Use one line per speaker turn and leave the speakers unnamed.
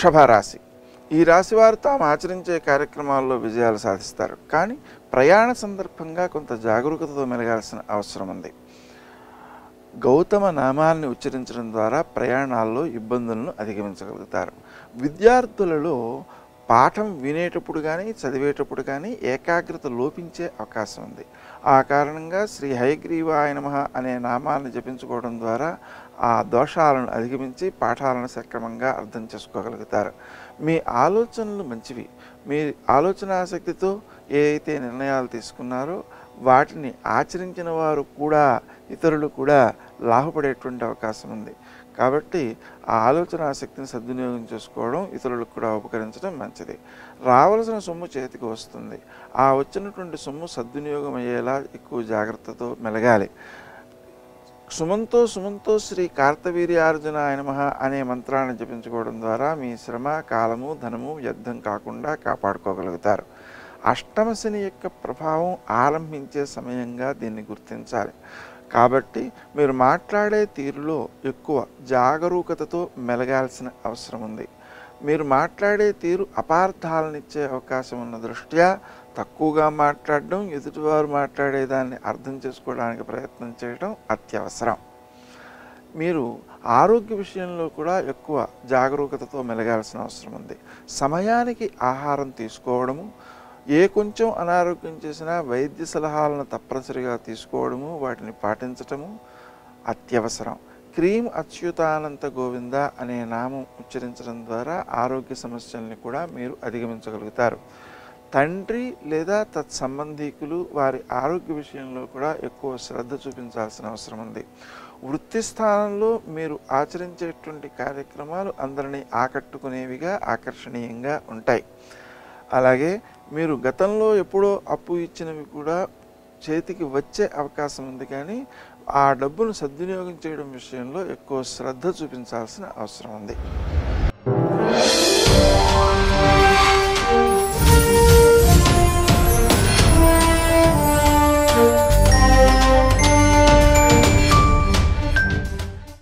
వృషభ రాశి. ఈ రాశి వారు తాము ఆచరించే కార్యక్రమాల్లో విజయాలు సాధిస్తారు. కానీ ప్రయాణ సందర్భంగా కొంత జాగరూకతతో మెలగాల్సిన అవసరం ఉంది. గౌతమ నామాల్ని ఉచ్చరించడం ద్వారా ప్రయాణాల్లో ఇబ్బందులను అధిగమించగలుగుతారు. విద్యార్థులలో పాఠం వినేటప్పుడు కానీ చదివేటప్పుడు కానీ ఏకాగ్రత లోపించే అవకాశం ఉంది. ఆ కారణంగా శ్రీ హయగ్రీవాయ నమః అనే నామాన్ని జపించుకోవడం ద్వారా ఆ దోషాలను అధిగమించి పాఠాలను సక్రమంగా అర్థం చేసుకోగలుగుతారు. మీ ఆలోచనలు మంచివి. మీ ఆలోచనాశక్తితో ఏ అయితే నిర్ణయాలు తీసుకున్నారో వాటిని ఆచరించిన వారు కూడా ఇతరులు కూడా లాభపడేటువంటి అవకాశం ఉంది. కాబట్టి ఆ ఆలోచన శక్తిని సద్వినియోగం చేసుకోవడం, ఇతరులకు కూడా ఉపకరించడం మంచిది. రావాల్సిన సొమ్ము చేతికి వస్తుంది. ఆ వచ్చినటువంటి సొమ్ము సద్వినియోగం అయ్యేలా ఎక్కువ జాగ్రత్తతో మెలగాలి. సుమంతో శ్రీ కార్తవీర్యార్జునాయ నమః అనే మంత్రాన్ని జపించుకోవడం ద్వారా మీ శ్రమ, కాలము, ధనము వ్యర్థం కాకుండా కాపాడుకోగలుగుతారు. అష్టమ శని యొక్క ప్రభావం ఆరంభించే సమయంగా దీన్ని గుర్తించాలి. కాబట్టి మీరు మాట్లాడే తీరులో ఎక్కువ జాగరూకతతో మెలగాల్సిన అవసరం ఉంది. మీరు మాట్లాడే తీరు అపార్థాలనిచ్చే అవకాశం ఉన్న దృష్ట్యా తక్కువగా మాట్లాడడం, ఎదుటివారు మాట్లాడేదాన్ని అర్థం చేసుకోవడానికి ప్రయత్నం చేయడం అత్యవసరం. మీరు ఆరోగ్య విషయంలో కూడా ఎక్కువ జాగరూకతతో మెలగాల్సిన అవసరం ఉంది. సమయానికి ఆహారం తీసుకోవడము, ఏ కొంచెం అనారోగ్యం చేసినా వైద్య సలహాలను తప్పనిసరిగా తీసుకోవడము, వాటిని పాటించటము అత్యవసరం. క్రీం అచ్యుతానంత గోవింద అనే నామం ఉచ్చరించడం ద్వారా ఆరోగ్య సమస్యల్ని కూడా మీరు అధిగమించగలుగుతారు. తండ్రి లేదా తత్సంబంధీకులు వారి ఆరోగ్య విషయంలో కూడా ఎక్కువ శ్రద్ధ చూపించాల్సిన అవసరం ఉంది. వృత్తి స్థానంలో మీరు ఆచరించేటువంటి కార్యక్రమాలు అందరినీ ఆకట్టుకునేవిగా, ఆకర్షణీయంగా ఉంటాయి. అలాగే మీరు గతంలో ఎప్పుడో అప్పు ఇచ్చినవి కూడా చేతికి వచ్చే అవకాశం ఉంది. కానీ ఆ డబ్బును సద్వినియోగం చేయడం విషయంలో ఎక్కువ శ్రద్ధ చూపించాల్సిన అవసరం ఉంది.